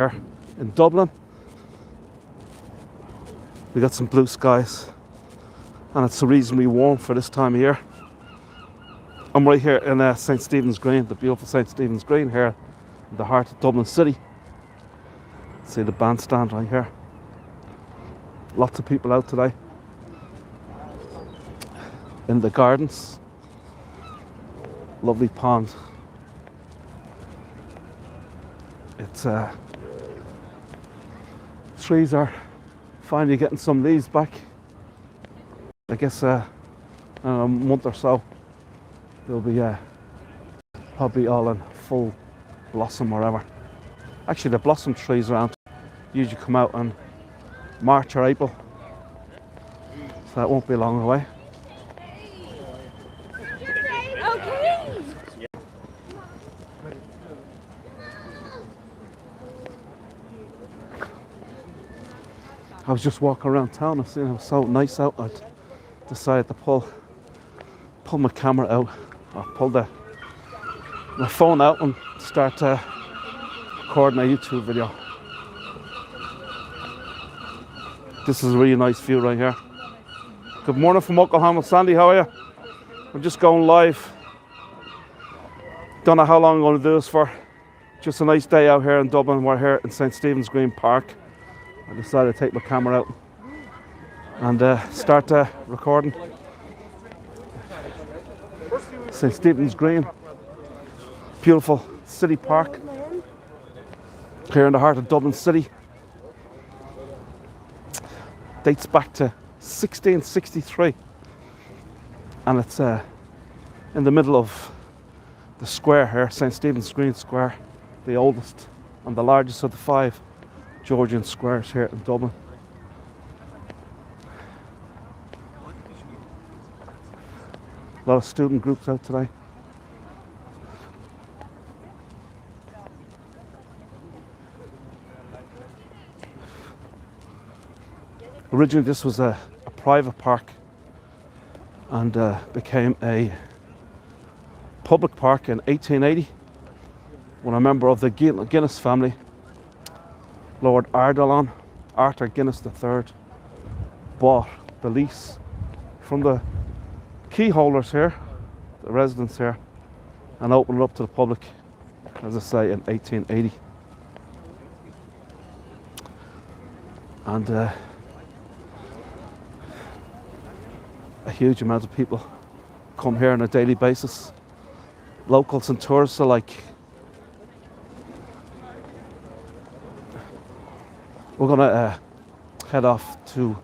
here in Dublin. We got some blue skies and it's reasonably warm for this time of year. I'm right here in St. Stephen's Green, the beautiful St. Stephen's Green here in the heart of Dublin City. See the bandstand right here. Lots of people out today in the gardens. Lovely pond. It's trees are finally getting some leaves back. I guess in a month or so they'll be probably all in full blossom or whatever. Actually, the blossom trees around usually come out in March or April, so that won't be long away. I was just walking around town, I seen it was so nice out, I decided to pull my camera out, or pull my phone out and start recording a YouTube video. This is a really nice view right here. Good morning from Oklahoma. Sandy, how are you? I'm just going live. Don't know how long I'm going to do this for. Just a nice day out here in Dublin. We're here in St. Stephen's Green Park. I decided to take my camera out and start recording. St. Stephen's Green, beautiful city park here in the heart of Dublin City. Dates back to 1663 and it's in the middle of the square here, St. Stephen's Green Square, the oldest and the largest of the 5 Georgian squares here in Dublin. A lot of student groups out today. Originally this was a private park and became a public park in 1880 when a member of the Guinness family, Lord Arthur Guinness III, bought the lease from the key holders here, the residents here, and opened it up to the public, as I say, in 1880. And a huge amount of people come here on a daily basis, locals and tourists alike. We're going to head off to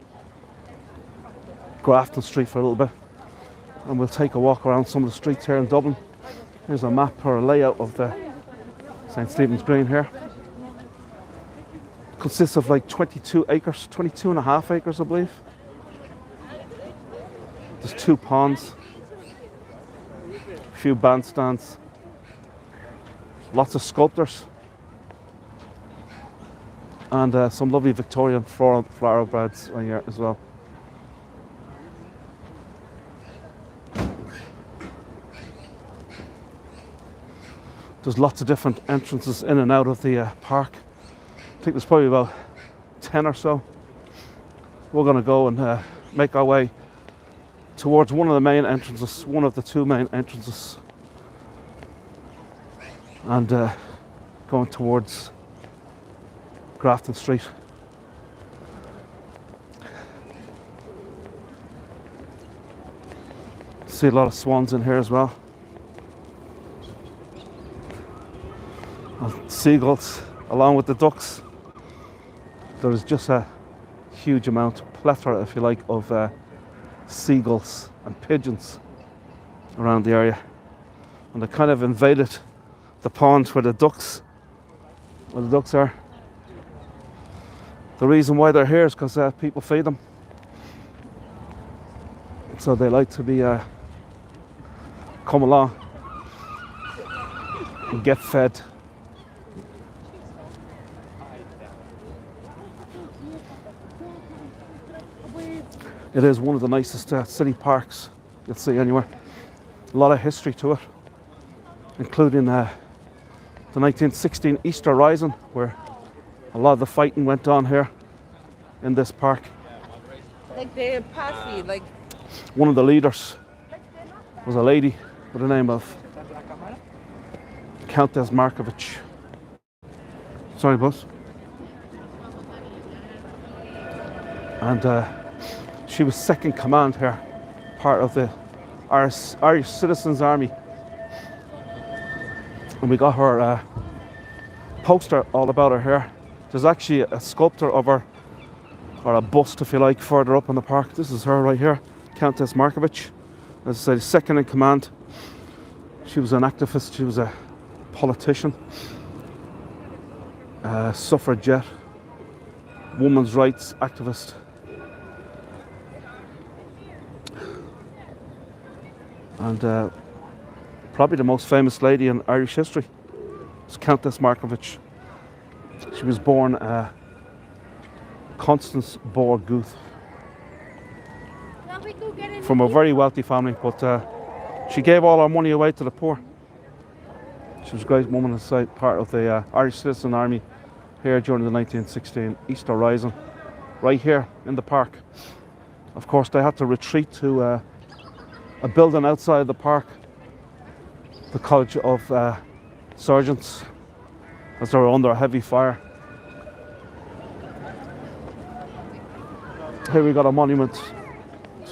Grafton Street for a little bit and we'll take a walk around some of the streets here in Dublin. Here's a map or a layout of the St. Stephen's Green here. It consists of like 22 acres, 22 and a half acres I believe. There's 2 ponds, a few bandstands, lots of sculptures, and some lovely Victorian flower beds right here as well. There's lots of different entrances in and out of the park. I think there's probably about 10 or so. We're going to go and make our way towards one of the main entrances, one of the 2 main entrances, and going towards Grafton Street. See a lot of swans in here as well, and seagulls along with the ducks. There is just a huge amount, plethora if you like, of seagulls and pigeons around the area, and they kind of invaded the pond where the ducks are. The reason why they're here is because people feed them, so they like to be come along and get fed. It is one of the nicest city parks you'll see anywhere. A lot of history to it, including the 1916 Easter Rising, where A lot of the fighting went on here in this park. Like they pass me, like One of the leaders was a lady with the name of Countess Markovich. Sorry, boss. And she was second command here, part of the Irish Citizens Army. And we got her poster all about her here. There's actually a sculpture of her, or a bust if you like, further up in the park. This is her right here, Countess Markovich. As I say, second in command. She was an activist, she was a politician, suffragette, women's rights activist. And probably the most famous lady in Irish history is Countess Markovich. She was born Constance Boer-Guth from a very wealthy family, but she gave all her money away to the poor. She was a great woman inside, part of the Irish Citizen Army here during the 1916 Easter Rising, right here in the park. Of course, they had to retreat to a building outside the park, the College of Sergeants, as they were under heavy fire. Here we got a monument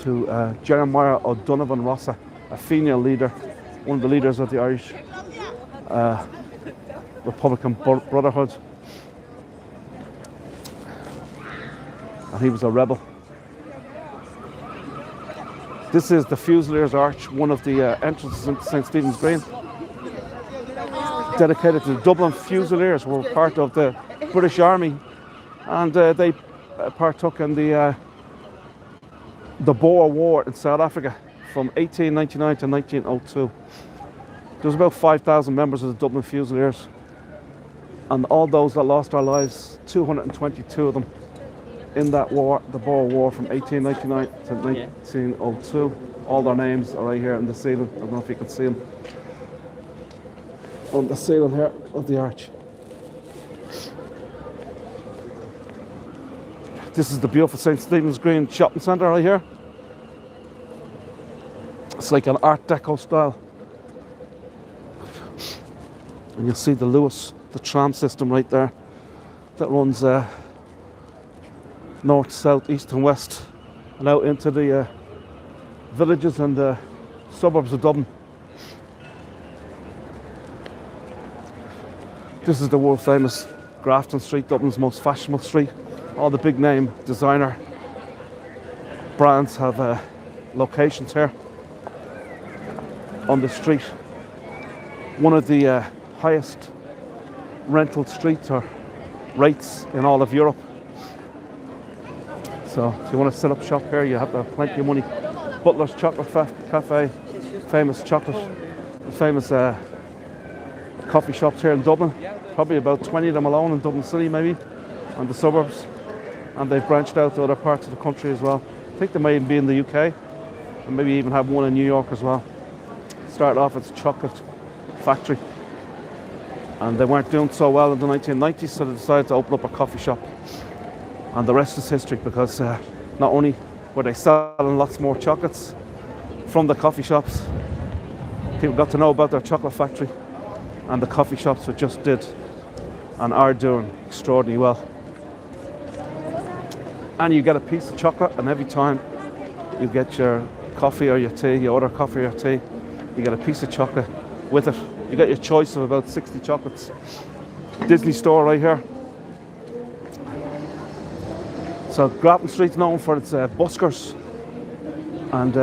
to Jeremiah O'Donovan Rossa, a female leader, one of the leaders of the Irish Republican Brotherhood. And he was a rebel. This is the Fusiliers Arch, one of the entrances into St. Stephen's Green, dedicated to the Dublin Fusiliers, who were part of the British Army, and they partook in the Boer War in South Africa from 1899 to 1902. There was about 5,000 members of the Dublin Fusiliers, and all those that lost their lives, 222 of them, in that war, the Boer War from 1899 to 1902. All their names are right here in the ceiling. I don't know if you can see them on the ceiling here of the arch. This is the beautiful St. Stephen's Green shopping centre right here. It's like an Art Deco style. And you'll see the Lewis, the tram system right there, that runs north, south, east and west, and out into the villages and the suburbs of Dublin. This is the world famous Grafton Street, Dublin's most fashionable street. All the big name designer brands have locations here on the street. One of the highest rental streets or rates in all of Europe. So if you want to set up shop here, you have to have plenty of money. Butler's Chocolate Cafe, famous chocolate, famous coffee shops here in Dublin. Probably about 20 of them alone in Dublin City maybe, and the suburbs. And they've branched out to other parts of the country as well. I think they may even be in the UK, and maybe even have one in New York as well. Started off as a chocolate factory, and they weren't doing so well in the 1990s, so they decided to open up a coffee shop. And the rest is history, because not only were they selling lots more chocolates from the coffee shops, people got to know about their chocolate factory, and the coffee shops that just did and are doing extraordinarily well. And you get a piece of chocolate, and every time you get your coffee or your tea, you order coffee or tea, you get a piece of chocolate with it. You get your choice of about 60 chocolates. Disney store right here. So Grafton Street's known for its buskers, and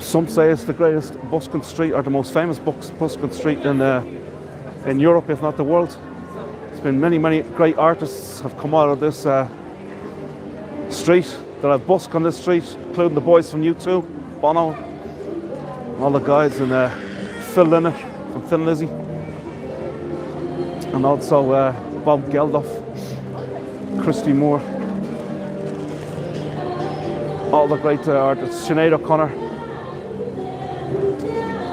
some say it's the greatest busking street, or the most famous busking street in Europe, if not the world. There's been many great artists have come out of this street that have busked on this street, including the boys from U2, Bono, all the guys in Phil Lynott from Thin Lizzy, and also Bob Geldof, Christy Moore, all the great artists, Sinead O'Connor,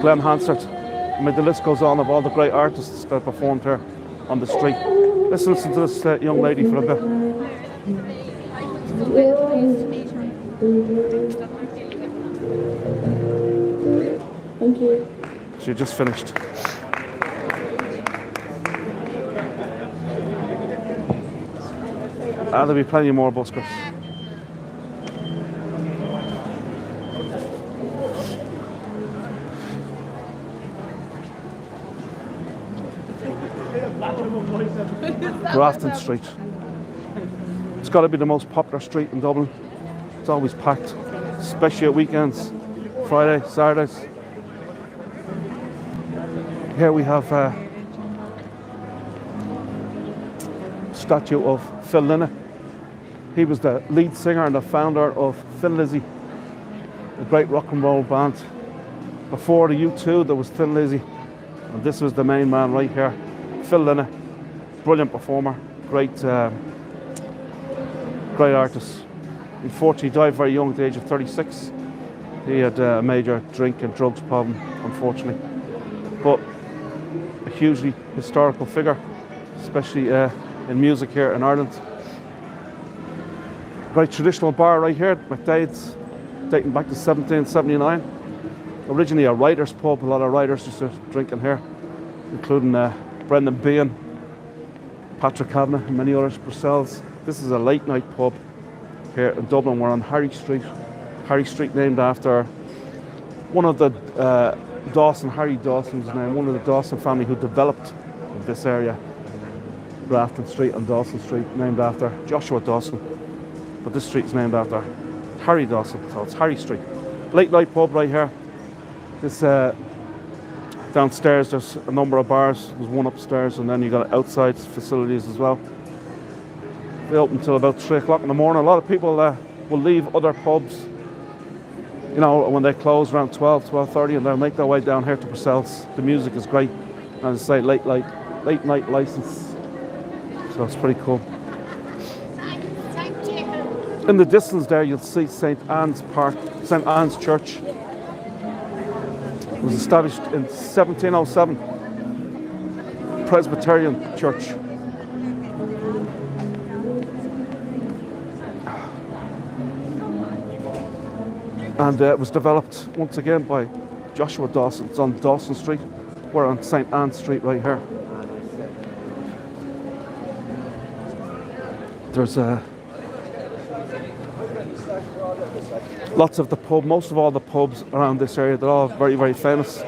Glenn Hansard. I mean, the list goes on of all the great artists that performed here on the street. Let's listen to this young lady for a bit. Thank you. She just finished. There'll be plenty more buskers. Grafton Street. It's got to be the most popular street in Dublin. It's always packed, especially at weekends, Friday, Saturdays. Here we have a statue of Phil Lynott. He was the lead singer and the founder of Thin Lizzy, a great rock and roll band. Before the U2, there was Thin Lizzy, and this was the main man right here, Phil Lynott. Brilliant performer, great artist. Unfortunately, he died very young at the age of 36. He had a major drink and drugs problem, unfortunately. But a hugely historical figure, especially in music here in Ireland. Great traditional bar right here, McDade's, dating back to 1779. Originally a writer's pub, a lot of writers used to drink in here, including Brendan Behan, Patrick Kavanagh and many others, Purcells. This is a late night pub here in Dublin. We're on Harry Street. Harry Street named after one of the Harry Dawson's name, one of the Dawson family who developed this area. Grafton Street and Dawson Street, named after Joshua Dawson. But this street's named after Harry Dawson, so it's Harry Street. Late night pub right here. This downstairs there's a number of bars. There's one upstairs and then you got outside facilities as well. They open until about 3 o'clock in the morning. A lot of people will leave other pubs, you know, when they close around 12:30, and they'll make their way down here to Purcells. The music is great, and as I say, late night license, so it's pretty cool. In the distance there, you'll see St. Anne's Park, St. Anne's Church. It was established in 1707, Presbyterian church. And it was developed once again by Joshua Dawson. It's on Dawson Street. We're on St. Anne's Street right here. There's lots of the pub, most of all the pubs around this area, they're all very, very famous.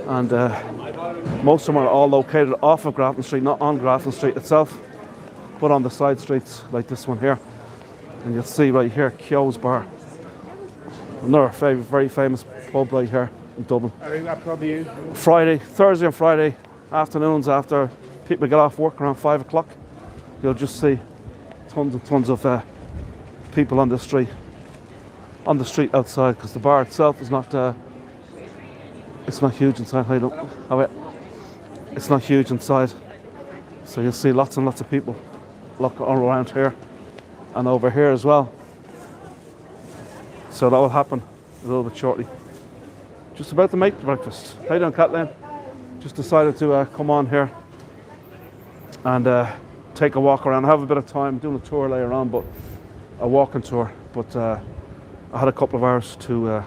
And most of them are all located off of Grafton Street, not on Grafton Street itself, but on the side streets like this one here. And you'll see right here, Keogh's Bar. Another very famous pub right here in Dublin. I think that probably is. Thursday and Friday afternoons after people get off work around 5 o'clock, you'll just see tons and tons of people on the street outside, because the bar itself is not it's not huge inside. It's not huge inside, so you'll see lots and lots of people all around here and over here as well. So that will happen a little bit shortly. Just about to make the breakfast. How you doing, Kathleen? Just decided to come on here and take a walk around. I have a bit of time, doing a tour later on, but a walking tour. But I had a couple of hours to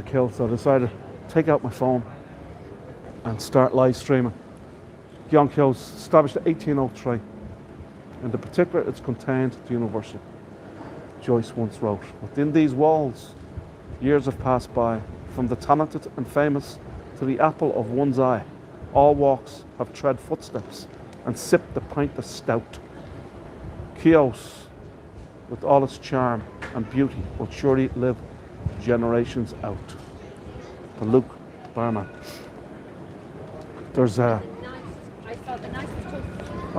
kill, so I decided to take out my phone and start live streaming. Gyon Keogh's established in 1803. In the particular, it's contained at the university. Joyce once wrote, "Within these walls, years have passed by, from the talented and famous to the apple of one's eye. All walks have tread footsteps and sipped the pint of stout. Keogh's, with all its charm and beauty, will surely live generations out." The Luke barman. There's a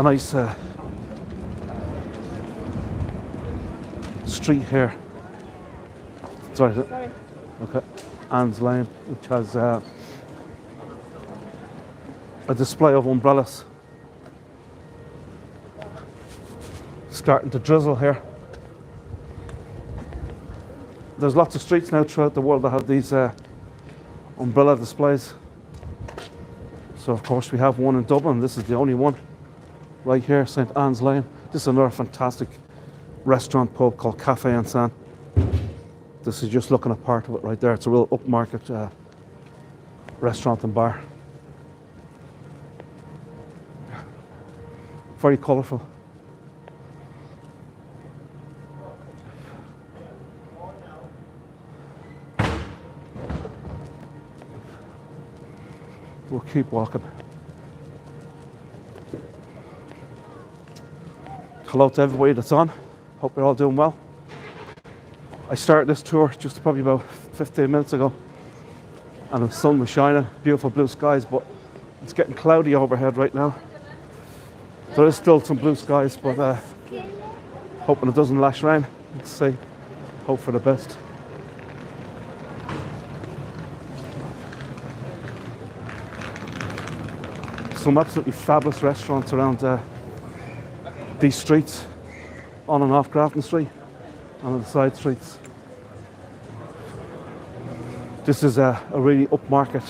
nice street here. Sorry. Okay. Anne's Lane, which has a display of umbrellas. Starting to drizzle here. There's lots of streets now throughout the world that have these umbrella displays. So of course we have one in Dublin. This is the only one. right here, St Anne's Lane. This is another fantastic restaurant pub called Cafe and San. This is just looking at part of it right there. It's a real upmarket restaurant and bar. Very colourful. We'll keep walking. Hello to everybody that's on. Hope you're all doing well. I started this tour just probably about 15 minutes ago, and the sun was shining, beautiful blue skies, but it's getting cloudy overhead right now. There is still some blue skies, but hoping it doesn't lash rain. Let's see. Hope for the best. Some absolutely fabulous restaurants around these streets, on and off Grafton Street, and on the side streets. This is a really upmarket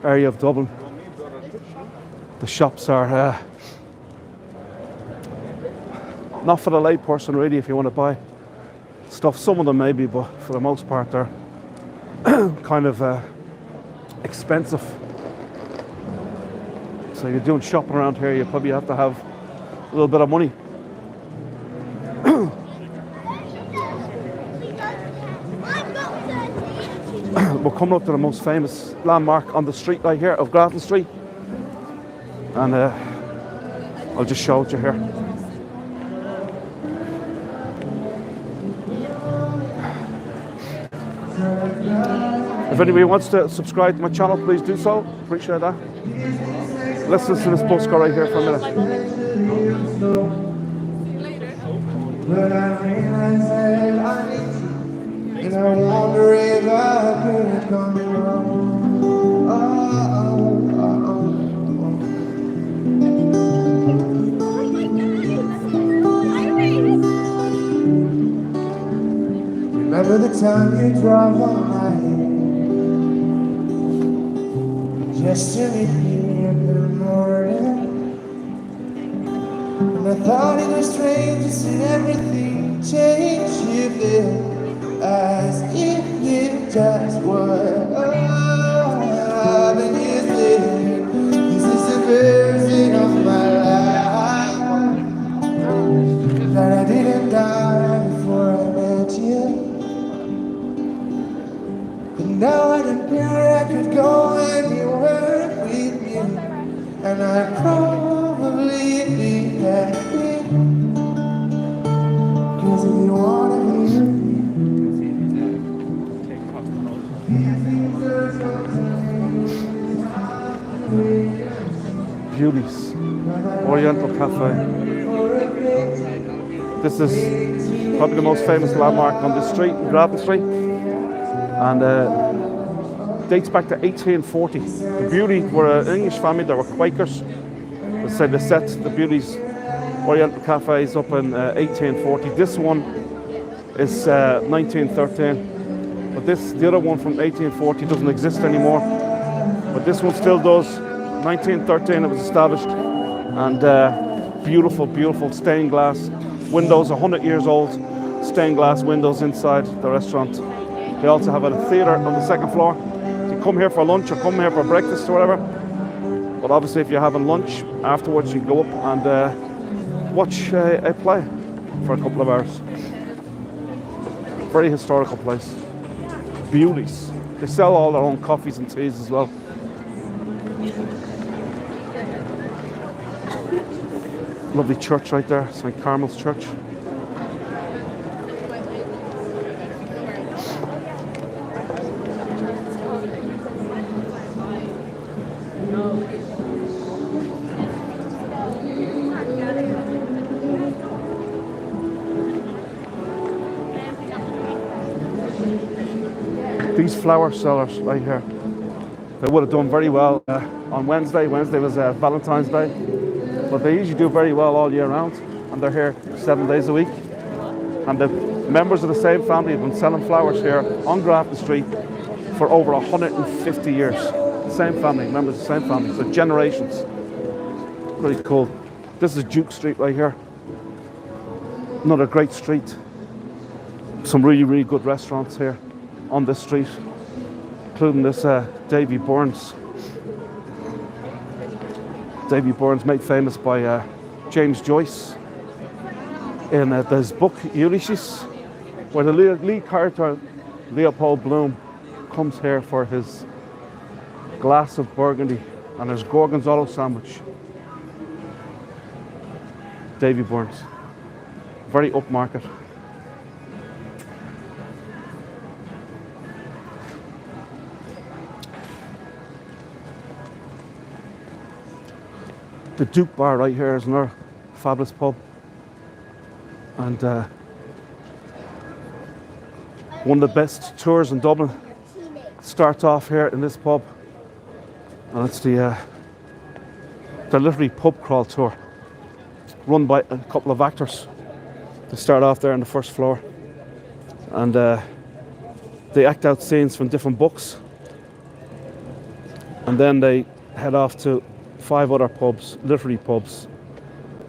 area of Dublin. The shops are not for the lay person really, if you want to buy stuff. Some of them maybe, but for the most part they're kind of expensive. So you're doing shopping around here, you probably have to have a little bit of money. We're coming up to the most famous landmark on the street right here of Grafton Street, and I'll just show it you here. If anybody wants to subscribe to my channel, please do so. Appreciate that. Let's listen to this postcard right here for a minute. But I realize that I need you, and I wonder if I could have gone wrong. Remember the time you drove all night just to meet me in the morning? And I thought it was strange to see everything change. You feel as if it just was. And years later, this is the version of my life that I didn't die before I met you. But now I don't care, I could go anywhere with you, and I'd probably be happy. Cause if you wanna be with me, Beauties, Oriental Cafe. This is probably the most famous landmark on this street, Grafton Street, and dates back to 1840. The Beauty were an English family, they were Quakers. They said they set the Beauty's Oriental Cafes up in 1840. This one is 1913, but the other one from 1840 doesn't exist anymore. But this one still does. 1913 it was established, and beautiful, beautiful stained glass windows, 100 years old, stained glass windows inside the restaurant. They also have a theatre on the second floor. So you come here for lunch or come here for breakfast or whatever. But obviously if you're having lunch afterwards, you can go up and watch a play for a couple of hours. Very historical place. Beauties. They sell all their own coffees and teas as well. Lovely church right there, St. Carmel's Church. These flower sellers right here, they would have done very well on Wednesday. Wednesday was Valentine's Day, but they usually do very well all year round, and they're here 7 days a week. And the members of the same family have been selling flowers here on Grafton Street for over 150 years. Same family, members of the same family, so generations. Pretty cool. This is Duke Street right here. Another great street. Some really, really good restaurants here on this street, including this Davy Burns. Davy Burns, made famous by James Joyce in his book Ulysses, where the lead character Leopold Bloom comes here for his glass of Burgundy and his Gorgonzola sandwich. Davy Burns, very upmarket. The Duke Bar right here is another fabulous pub, and one of the best tours in Dublin starts off here in this pub, and it's the literally pub crawl tour run by a couple of actors. They start off there on the first floor, and they act out scenes from different books, and then they head off to 5 other pubs, literary pubs,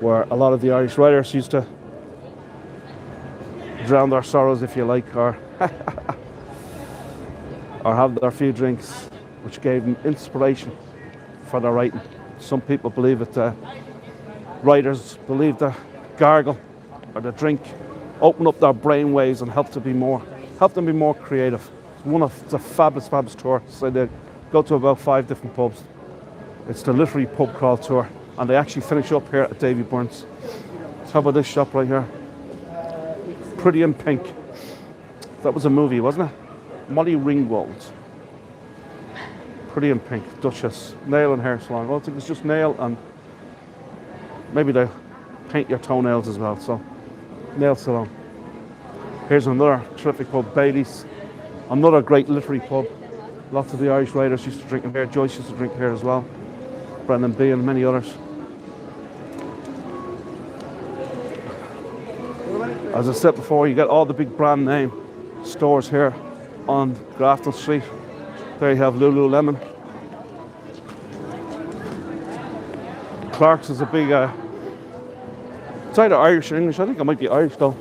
where a lot of the Irish writers used to drown their sorrows, if you like, or have their few drinks, which gave them inspiration for their writing. Some people believe it. Writers believe the gargle or the drink open up their brain waves and help them be more creative. It's a fabulous tour. So they go to about 5 different pubs. It's the literary pub crawl tour, and they actually finish up here at Davy Burns. So how about this shop right here? Pretty in Pink. That was a movie, wasn't it? Molly Ringwald. Pretty in Pink, Duchess. Nail and hair salon. Well, I think it's just nail, and maybe they paint your toenails as well. So, nail salon. Here's another terrific pub, Bailey's. Another great literary pub. Lots of the Irish writers used to drink in here. Joyce used to drink here as well. Brendan B and many others. As I said before, you get all the big brand name stores here on Grafton Street. There you have Lululemon. Clark's is a big, it's either Irish or English, I think it might be Irish though,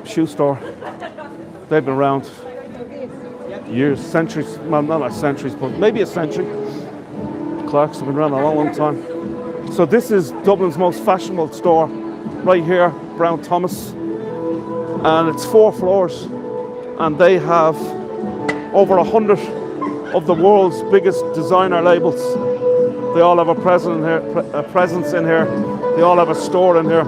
shoe store. They've been around years, centuries, well not centuries, but maybe a century. Clark's have been around a long time. So this is Dublin's most fashionable store, right here, Brown Thomas. And it's 4 floors, and they have over 100 of the world's biggest designer labels. They all have a presence in here. They all have a store in here.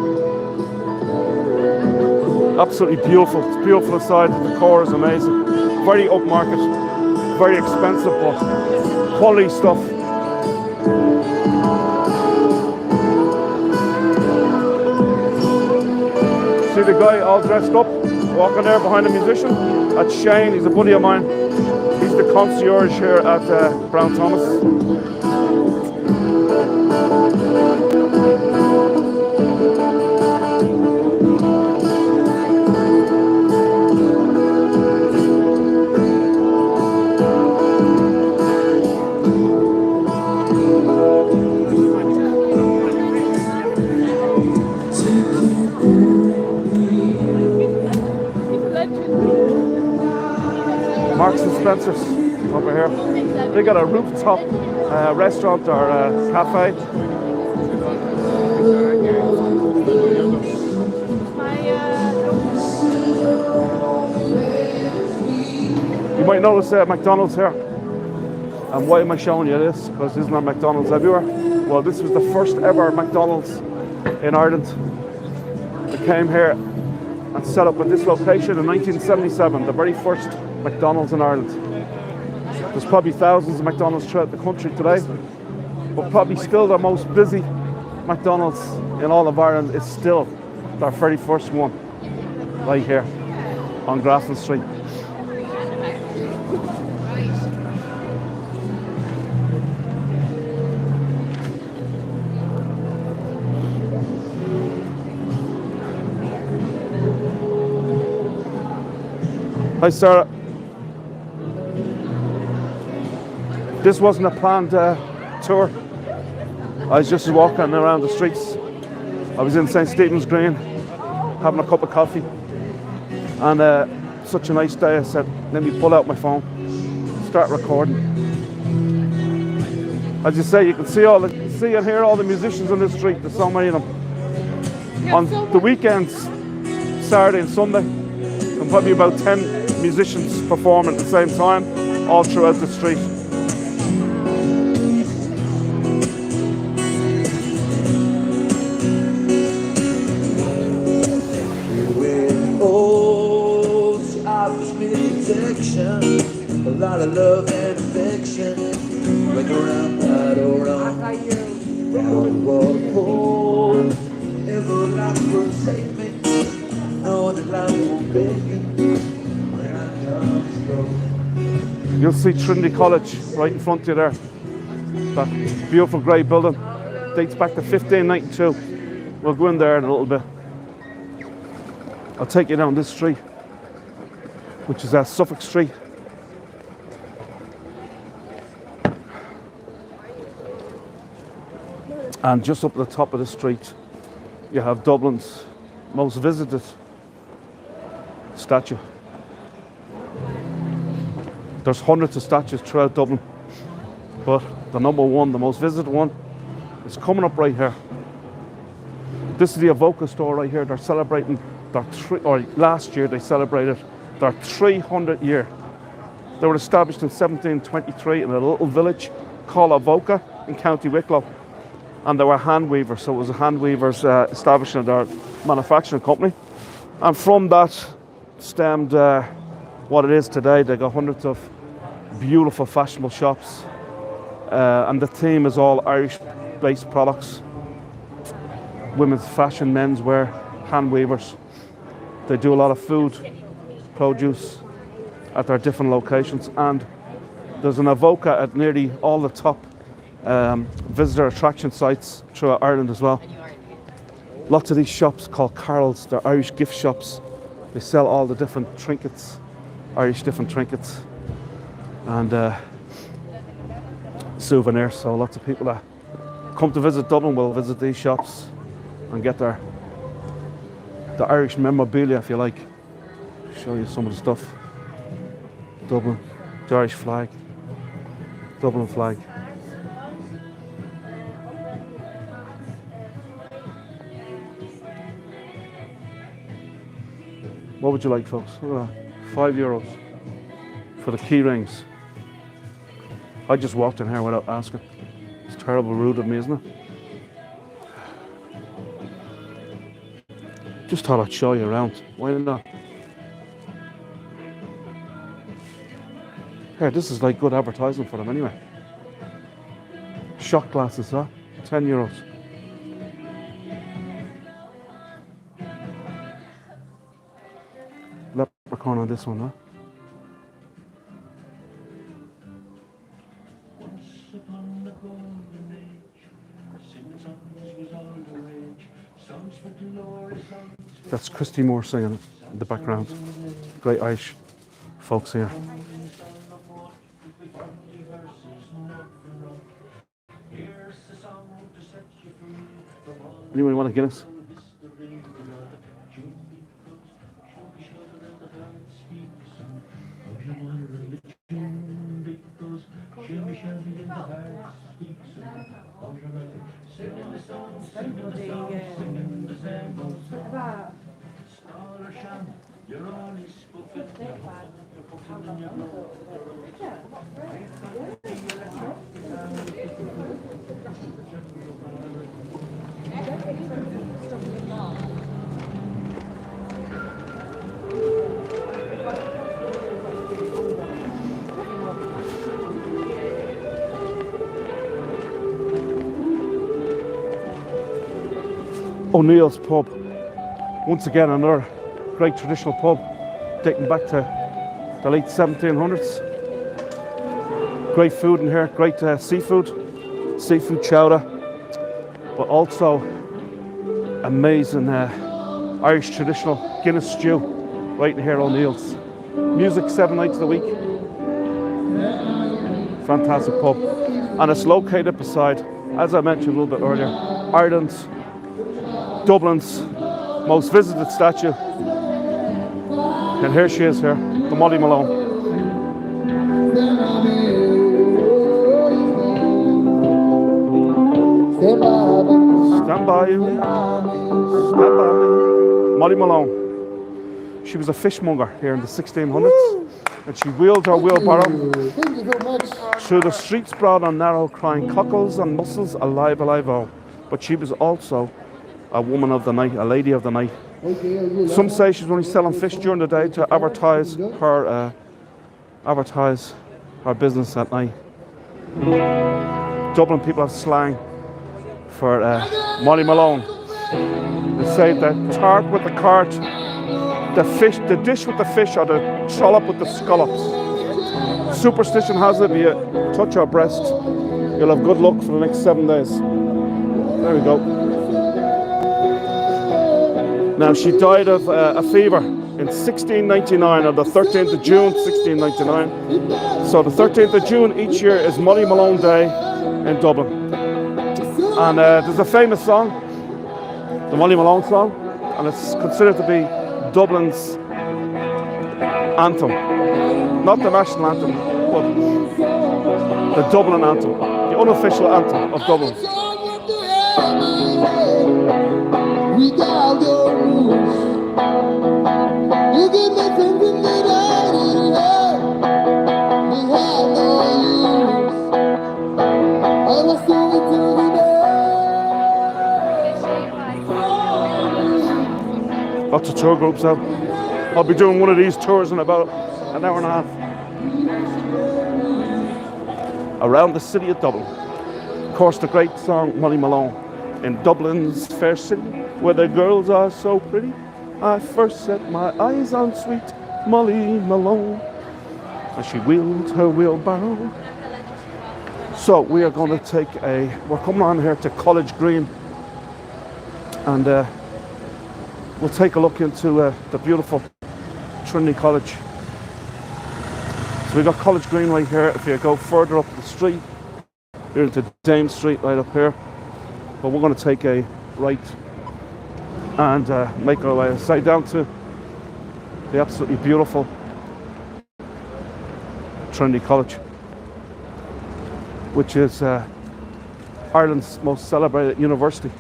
Absolutely beautiful. It's beautiful inside. The decor is amazing. Very upmarket, very expensive, but quality stuff. See the guy all dressed up, walking there behind the musician? That's Shane, he's a buddy of mine. He's the concierge here at Brown Thomas. Marks and Spencer's over here. They got a rooftop restaurant or cafe. You might notice McDonald's here. And why am I showing you this? Because isn't there McDonald's everywhere? Well, this was the first ever McDonald's in Ireland. It came here and set up at this location in 1977, the very first McDonald's in Ireland. There's probably thousands of McDonald's throughout the country today, but probably still the most busy McDonald's in all of Ireland is still their very first one, right here on Grafton Street. Hi Sarah. This wasn't a planned tour. I was just walking around the streets. I was in St. Stephen's Green, having a cup of coffee, and such a nice day. I said, let me pull out my phone, start recording. As you say, you can see and hear all the musicians on this street. There's so many of them. On the weekends, Saturday and Sunday, there's probably about 10 musicians performing at the same time, all throughout the street. A lot of love and affection, right around, right around. Round the world, hold, ever life forsake me. Know that life won't break me when I come through. You'll see Trinity College right in front of you there. That beautiful grey building dates back to 1592. We'll go in there in a little bit. I'll take you down this street, which is Suffolk Street. And just up at the top of the street, you have Dublin's most visited statue. There's hundreds of statues throughout Dublin, but the number one, the most visited one, is coming up right here. This is the Avoca store right here. They're celebrating last year they celebrated their 300th year. They were established in 1723 in a little village called Avoca in County Wicklow. And they were hand weavers, so it was a hand weavers establishing their manufacturing company. And from that stemmed what it is today. They got hundreds of beautiful fashionable shops. And the theme is all Irish-based products. Women's fashion, menswear, hand weavers. They do a lot of food, produce at their different locations. And there's an Avoca at nearly all the top visitor attraction sites throughout Ireland as well. Lots of these shops called Carol's, they're Irish gift shops. They sell all the different trinkets, Irish different trinkets and souvenirs. So lots of people that come to visit Dublin will visit these shops and get the Irish memorabilia, if you like. Show you some of the stuff. Dublin, the Irish flag, Dublin flag. What would you like, folks? €5 for the key rings. I just walked in here without asking. It's terrible rude of me, isn't it? Just thought I'd show you around. Why not? Here, this is like good advertising for them anyway. Shot glasses, huh? €10. Leprechaun on this one, huh? That's Christy Moore singing in the background. Great Irish folks here. Anyone want a Guinness? O'Neill's pub. Once again, another great traditional pub dating back to the late 1700s. Great food in here, great seafood chowder, but also amazing Irish traditional Guinness stew right in here at O'Neill's. Music 7 nights a week. Fantastic pub. And it's located beside as I mentioned a little bit earlier, Ireland's, Dublin's most visited statue. And here she is here, the Molly Malone. Stand by you. Stand by me. Molly Malone. She was a fishmonger here in the 1600s. And she wheeled her wheelbarrow through the streets broad and narrow, crying cockles and mussels, alive, alive, oh. But she was also a woman of the night, a lady of the night. Some say she's only selling fish during the day to advertise her business at night. Dublin people have slang for Molly Malone. They say the tart with the cart, the dish with the fish, or the trollop with the scallops. Superstition has it, if you touch her breast, you'll have good luck for the next 7 days. There we go. Now, she died of a fever in 1699, on the 13th of June, 1699. So the 13th of June each year is Molly Malone Day in Dublin. And there's a famous song, the Molly Malone song, and it's considered to be Dublin's anthem. Not the national anthem, but the Dublin anthem, the unofficial anthem of Dublin. Without your rules, you give me something that I didn't have. We had no use. I was going to the Lots of tour groups out. I'll be doing one of these tours in about an hour and a half. Around the city of Dublin. Of course, the great song Molly Malone. In Dublin's fair city, where the girls are so pretty, I first set my eyes on sweet Molly Malone, as she wheeled her wheelbarrow. So we are going to we're coming on here to College Green, and we'll take a look into the beautiful Trinity College. So we've got College Green right here. If you go further up the street, you're into Dame Street right up here. But we're going to take a right and make our way aside down to the absolutely beautiful Trinity College, which is Ireland's most celebrated university.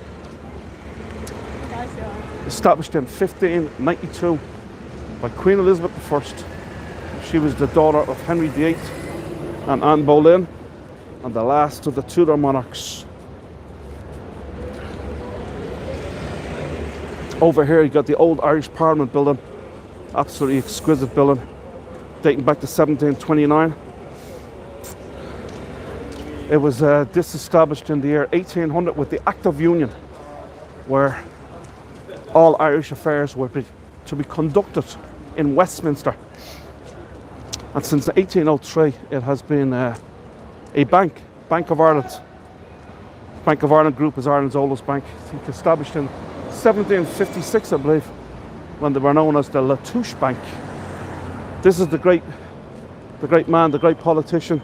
Established in 1592 by Queen Elizabeth I. She was the daughter of Henry VIII and Anne Boleyn, and the last of the Tudor monarchs. Over here you got the old Irish Parliament building, absolutely exquisite building, dating back to 1729. It was disestablished in the year 1800 with the Act of Union, where all Irish affairs were to be conducted in Westminster. And since 1803 it has been a Bank of Ireland. Bank of Ireland Group is Ireland's oldest bank. I think established in 1756, I believe, when they were known as the Latouche Bank. This is the great man, the great politician,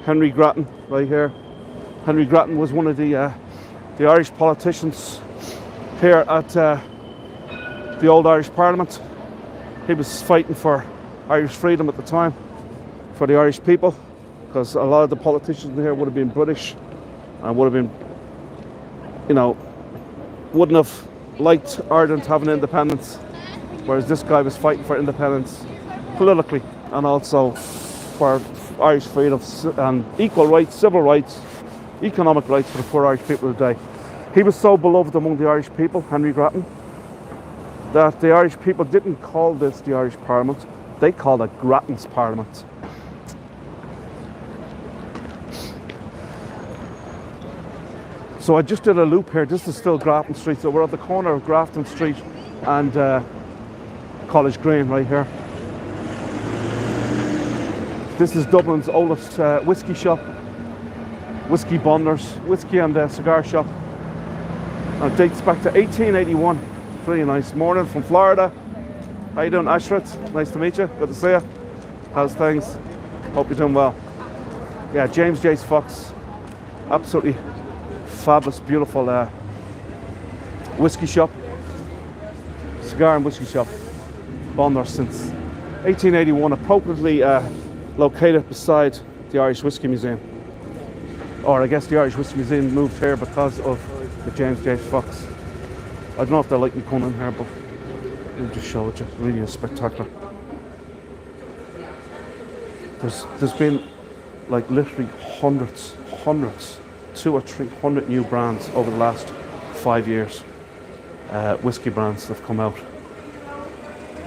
Henry Grattan, right here. Henry Grattan was one of the Irish politicians here at the old Irish Parliament. He was fighting for Irish freedom at the time, for the Irish people, because a lot of the politicians here would have been British and would have been, wouldn't have liked Ireland having independence, whereas this guy was fighting for independence politically and also for Irish freedom and equal rights, civil rights, economic rights for the poor Irish people of the day. He was so beloved among the Irish people, Henry Grattan, that the Irish people didn't call this the Irish Parliament, they called it Grattan's Parliament. So I just did a loop here. This is still Grafton Street, so we're at the corner of Grafton Street and College Green right here. This is Dublin's oldest whiskey shop, Whiskey Bonders, whiskey and cigar shop. And it dates back to 1881. Really nice. Morning from Florida. How you doing, Ashrit? Nice to meet you. Good to see you. How's things? Hope you're doing well. Yeah, James J. Fox. Absolutely fabulous, beautiful whiskey shop, cigar and whiskey shop. Been there since 1881, appropriately located beside the Irish Whiskey Museum. Or I guess the Irish Whiskey Museum moved here because of the James J. Fox. I don't know if they like me coming in here, but we'll just show it you. Really is spectacular. There's been like literally hundreds, 200 or 300 new brands over the last 5 years. Whiskey brands that have come out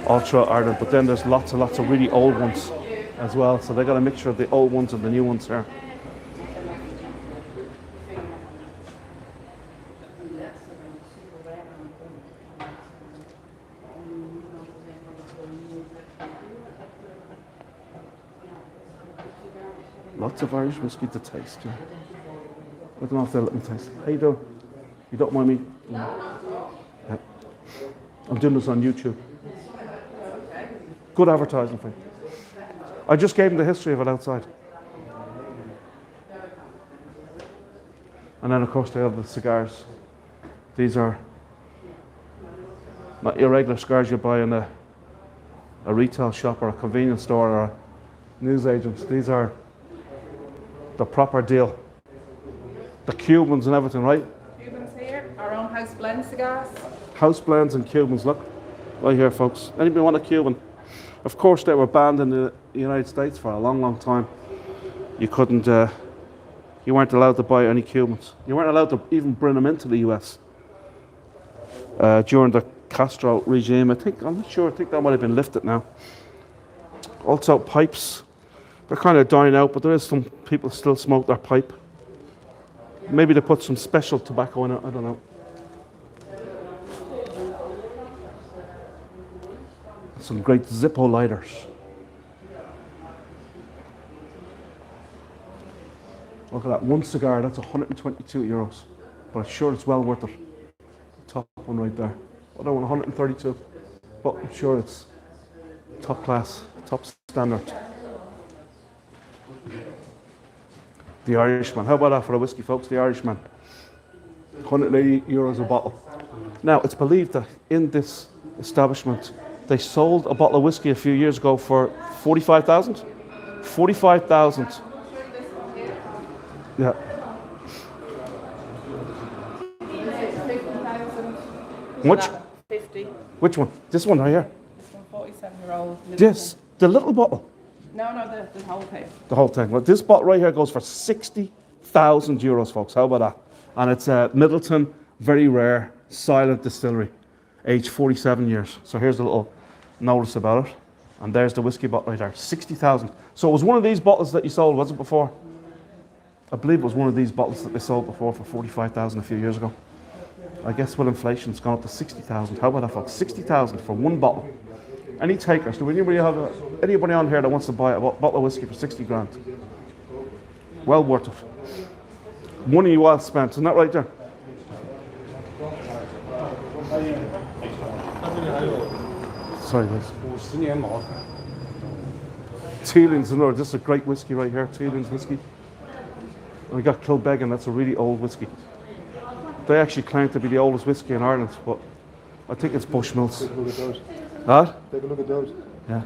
all throughout Ireland, but then there's lots and lots of really old ones as well. So they got a mixture of the old ones and the new ones here. Lots of Irish whiskey to taste. Yeah. I don't know if they'll let me taste. How you doing? You don't mind me? Yeah. I'm doing this on YouTube. Good advertising for you. I just gave them the history of it outside. And then of course they have the cigars. These are not your regular cigars you buy in a retail shop or a convenience store or a newsagent. These are the proper deal. The Cubans and everything, right? Cubans here, our own house blend cigars. House blends and Cubans, look. Right here, folks. Anybody want a Cuban? Of course, they were banned in the United States for a long, long time. You couldn't, you weren't allowed to buy any Cubans. You weren't allowed to even bring them into the US during the Castro regime. I'm not sure, I think that might have been lifted now. Also, pipes. They're kind of dying out, but there is some people still smoke their pipe. Maybe they put some special tobacco in it, I don't know. Some great Zippo lighters. Look at that, one cigar, that's 122 euros. But I'm sure it's well worth it. Top one right there. I don't want 132, but I'm sure it's top class, top standard. The Irishman. How about that for a whiskey, folks? The Irishman. 180 euros a bottle. Now, it's believed that in this establishment, they sold a bottle of whiskey a few years ago for 45,000. 45,000. Yeah. Which? 50. Which one? This one right here. This one, 47-year-old. This, the little bottle. No, the whole thing. The whole thing. Well, this bottle right here goes for 60,000 euros, folks. How about that? And it's Middleton, very rare, silent distillery, aged 47 years. So here's a little notice about it. And there's the whiskey bottle right there, 60,000. So it was one of these bottles that you sold, was it before? I believe it was one of these bottles that they sold before for 45,000 a few years ago. I guess with inflation, it's gone up to 60,000. How about that, folks? 60,000 for one bottle. Any takers? Do anybody have anybody on here that wants to buy a bottle of whiskey for 60 grand? Well worth it. Money well spent, isn't that right there? Sorry, guys. Teeling's another. This is a great whiskey right here. Teeling's whiskey. And we got Kilbeggan. That's a really old whiskey. They actually claim to be the oldest whiskey in Ireland, but I think it's Bushmills. Huh? Take a look at those. Yeah.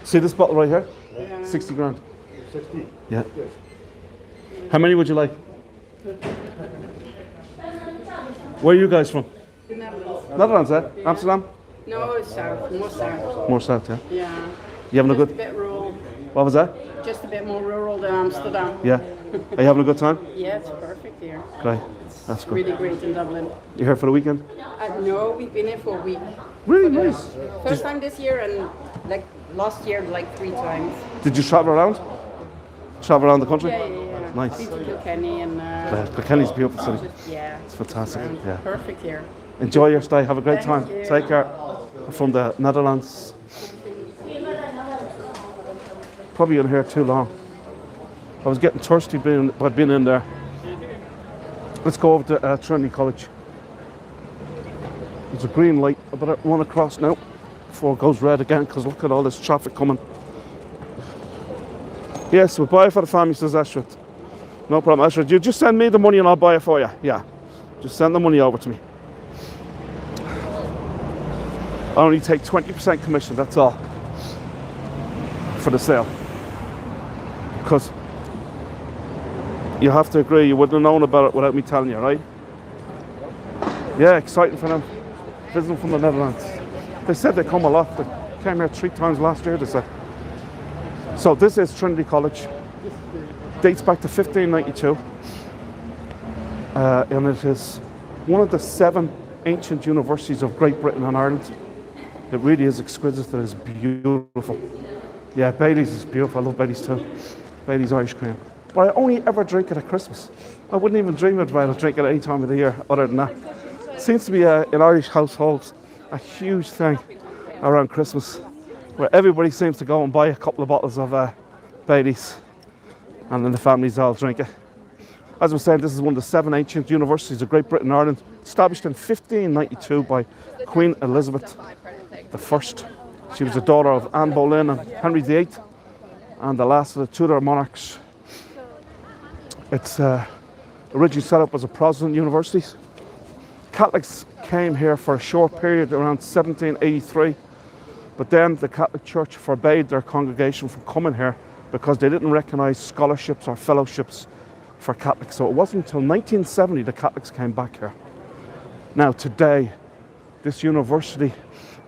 See this bottle right here? Yeah. 60 grand. 60. Yeah. How many would you like? Where are you guys from? The Netherlands. Netherlands, eh? Amsterdam? No, it's south, more south. More south, yeah. Yeah. You having a Just a good? bit rural. What was that? Just a bit more rural than Amsterdam. Yeah. Are you having a good time? Yeah, it's perfect here. Great. That's good. Really great in Dublin. You here for the weekend? No, we've been here for a week. Really For the nice. First time this year and like last year, like 3 times. Did you travel around? Travel around the country? Yeah. Nice. Been to Kilkenny and. Kilkenny's a beautiful city. Yeah. It's fantastic. Yeah. Perfect here. Enjoy your stay. Have a great time. Thank you. Take care. From the Netherlands. Probably in here too long. I was getting thirsty by being in there. Let's go over to Trinity College. There's a green light. I better run across now before it goes red again, because look at all this traffic coming. Yes, we'll buy for the family, says Ashworth. No problem. Ashra, you just send me the money and I'll buy it for you. Yeah. Just send the money over to me. I only take 20% commission, that's all, for the sale. Because you have to agree, you wouldn't have known about it without me telling you, right? Yeah, exciting for them. Visiting from the Netherlands. They said they come a lot. They came here 3 times last year, they said. So this is Trinity College. Dates back to 1592. And it is one of the 7 ancient universities of Great Britain and Ireland. It really is exquisite. It is beautiful. Yeah, Bailey's is beautiful. I love Bailey's too. Bailey's Irish cream. But I only ever drink it at Christmas. I wouldn't even dream about it drinking it any time of the year other than that. Seems to be in Irish households a huge thing around Christmas, where everybody seems to go and buy a couple of bottles of Bailey's, and then the families all drink it. As I was saying, this is one of the 7 ancient universities of Great Britain and Ireland, established in 1592 by Queen Elizabeth I. She was the daughter of Anne Boleyn and Henry VIII, and the last of the Tudor monarchs. It's originally set up as a Protestant university. Catholics came here for a short period around 1783, but then the Catholic Church forbade their congregation from coming here because they didn't recognise scholarships or fellowships for Catholics. So it wasn't until 1970 the Catholics came back here. Now today, this university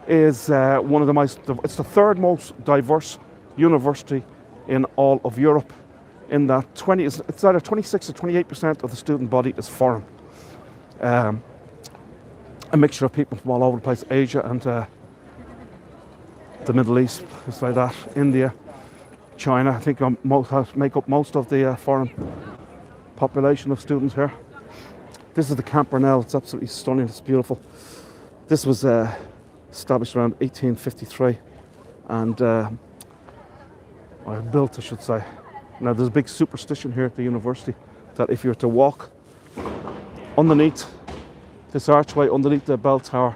is one of the it's the 3rd most diverse university in all of Europe, in that it's either 26 or 28% of the student body is foreign. A mixture of people from all over the place, Asia and the Middle East, it's like that, India, China. I think make up most of the foreign population of students here. This is the Campanile. It's absolutely stunning. It's beautiful. This was established around 1853 and built, I should say. Now there's a big superstition here at the university that if you were to walk underneath this archway, underneath the bell tower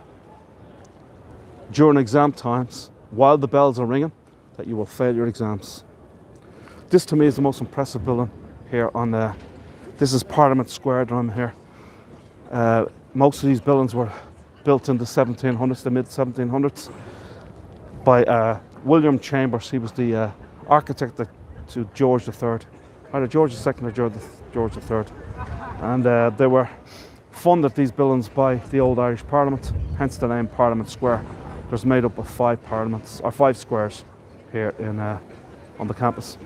during exam times, while the bells are ringing, that you will fail your exams. This to me is the most impressive building here on this is Parliament Square that I'm here. Most of these buildings were built in the 1700s, the mid 1700s, by William Chambers. He was the architect to George III, either George II or George III. And they were funded, these buildings, by the old Irish Parliament, hence the name Parliament Square. There's made up of 5 parliaments, or 5 squares here on the campus.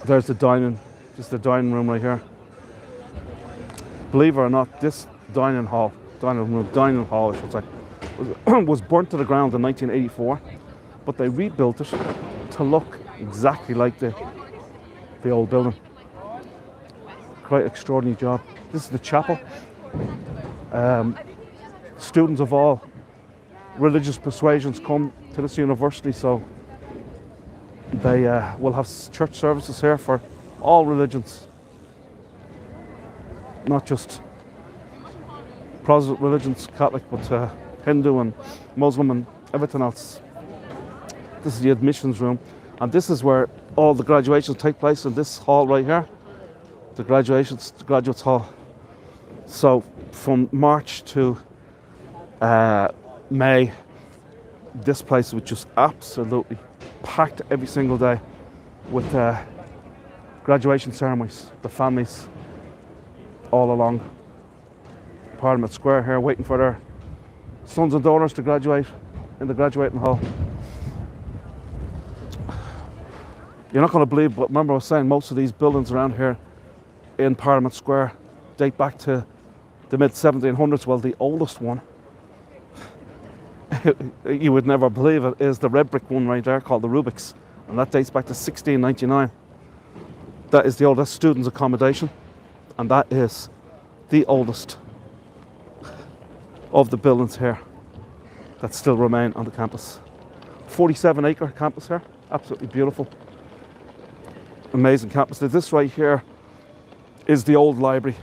There's the dining room right here. Believe it or not, this dining hall, I should say, was burnt to the ground in 1984, but they rebuilt it to look exactly like the old building. Quite extraordinary job. This is the chapel. Students of all religious persuasions come to this university, so they will have church services here for all religions, not just Protestant religions, Catholic, but Hindu and Muslim and everything else. This is the admissions room, and this is where all the graduations take place, in this hall right here. The graduates hall. So from March to May, this place was just absolutely packed every single day with graduation ceremonies. The families all along Parliament Square here waiting for their sons and daughters to graduate in the graduating hall. You're not going to believe, but remember I was saying most of these buildings around here in Parliament Square date back to the mid 1700s. Well, the oldest one, you would never believe it, is the red brick one right there called the Rubik's, and that dates back to 1699. That is the oldest students' accommodation, and that is the oldest of the buildings here that still remain on the campus. 47-acre campus here, absolutely beautiful, amazing campus. This right here is the old library,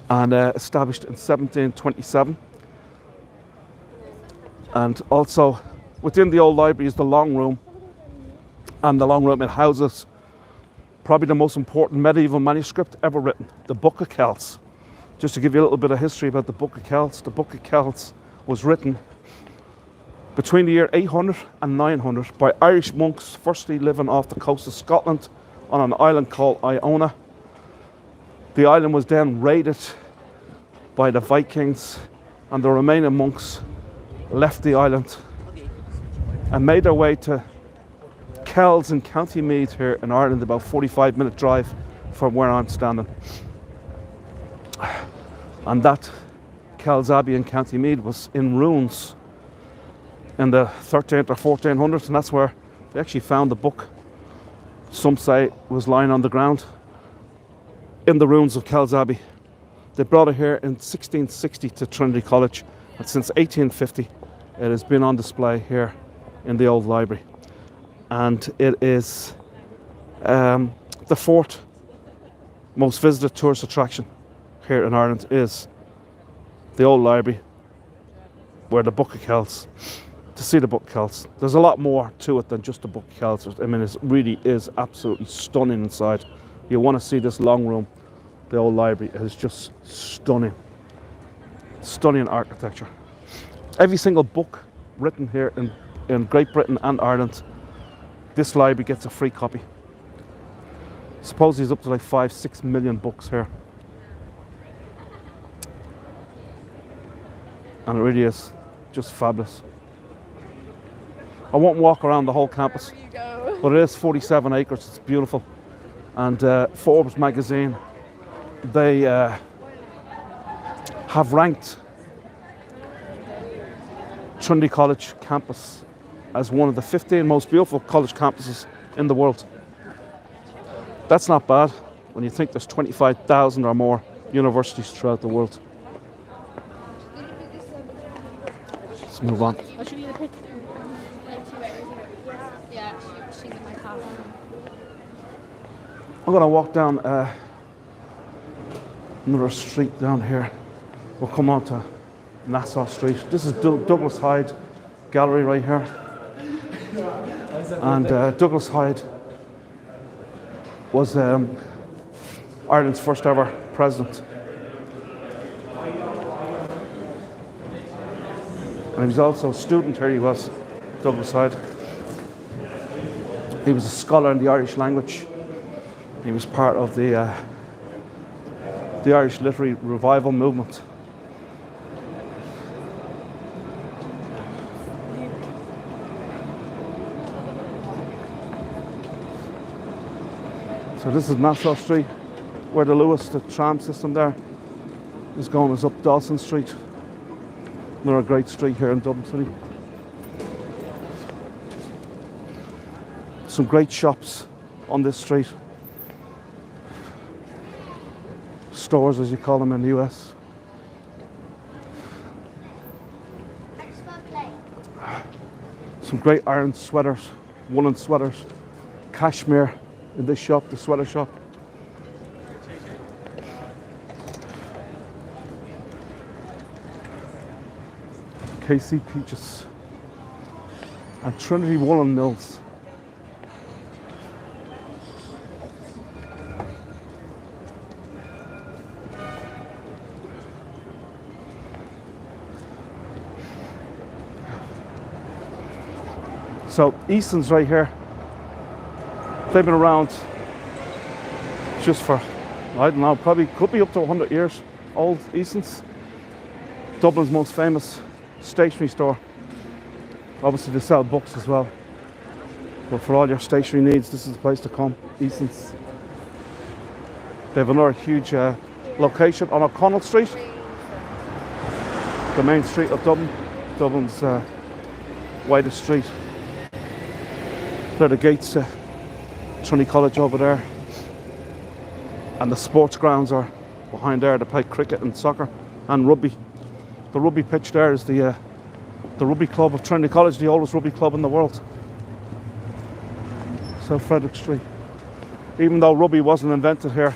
and established in 1727. And also within the old library is the long room, and the long room, it houses probably the most important medieval manuscript ever written, the Book of Kells. Just to give you a little bit of history about the Book of Kells, the Book of Kells was written between the year 800 and 900 by Irish monks, firstly living off the coast of Scotland on an island called Iona. The island was then raided by the Vikings, and the remaining monks left the island and made their way to Kells in County Meath here in Ireland, about 45-minute drive from where I'm standing. And that Kells Abbey in County Meath was in ruins in the 13th or 1400s, and that's where they actually found the book. Some say it was lying on the ground in the ruins of Kells Abbey. They brought it here in 1660 to Trinity College, and since 1850 it has been on display here in the old library. And it is the fourth most visited tourist attraction here in Ireland is the old library where the Book of Kells, to see the Book of Kells. There's a lot more to it than just the Book of Kells. I mean, it really is absolutely stunning inside. You want to see this long room. The old library is just stunning. Stunning architecture. Every single book written here in Great Britain and Ireland, this library gets a free copy. Supposedly it's up to like 5-6 million books here. And it really is just fabulous. I won't walk around the whole campus, but it is 47 acres, it's beautiful. And Forbes magazine, they have ranked Trinity College campus as one of the 15 most beautiful college campuses in the world. That's not bad when you think there's 25,000 or more universities throughout the world. Let's move on. I'll show you the picture. Yeah, she's in my car. I'm going to walk down another street down here. We'll come on to Nassau Street. This is Douglas Hyde Gallery right here. And Douglas Hyde was Ireland's first ever president. And he was also a student here, he was, Douglas Hyde. He was a scholar in the Irish language. He was part of the Irish literary revival movement. So this is Nassau Street, where the Lewis, the tram system there, is going is up Dawson Street. Another great street here in Dublin City. Some great shops on this street. Stores, as you call them in the US. Some great iron sweaters, woolen sweaters, cashmere in this shop, the sweater shop. KC Peaches and Trinity Woolen Mills. So Easton's right here. They've been around just for, I don't know, probably could be up to 100 years old, Easton's. Dublin's most famous stationery store. Obviously they sell books as well. But for all your stationery needs, this is the place to come, Easton's. They have another huge location on O'Connell Street, the main street of Dublin. Dublin's widest street. There are the gates to Trinity College over there, and the sports grounds are behind there to play cricket and soccer and rugby. The rugby pitch there is the rugby club of Trinity College, the oldest rugby club in the world. South Frederick Street. Even though rugby wasn't invented here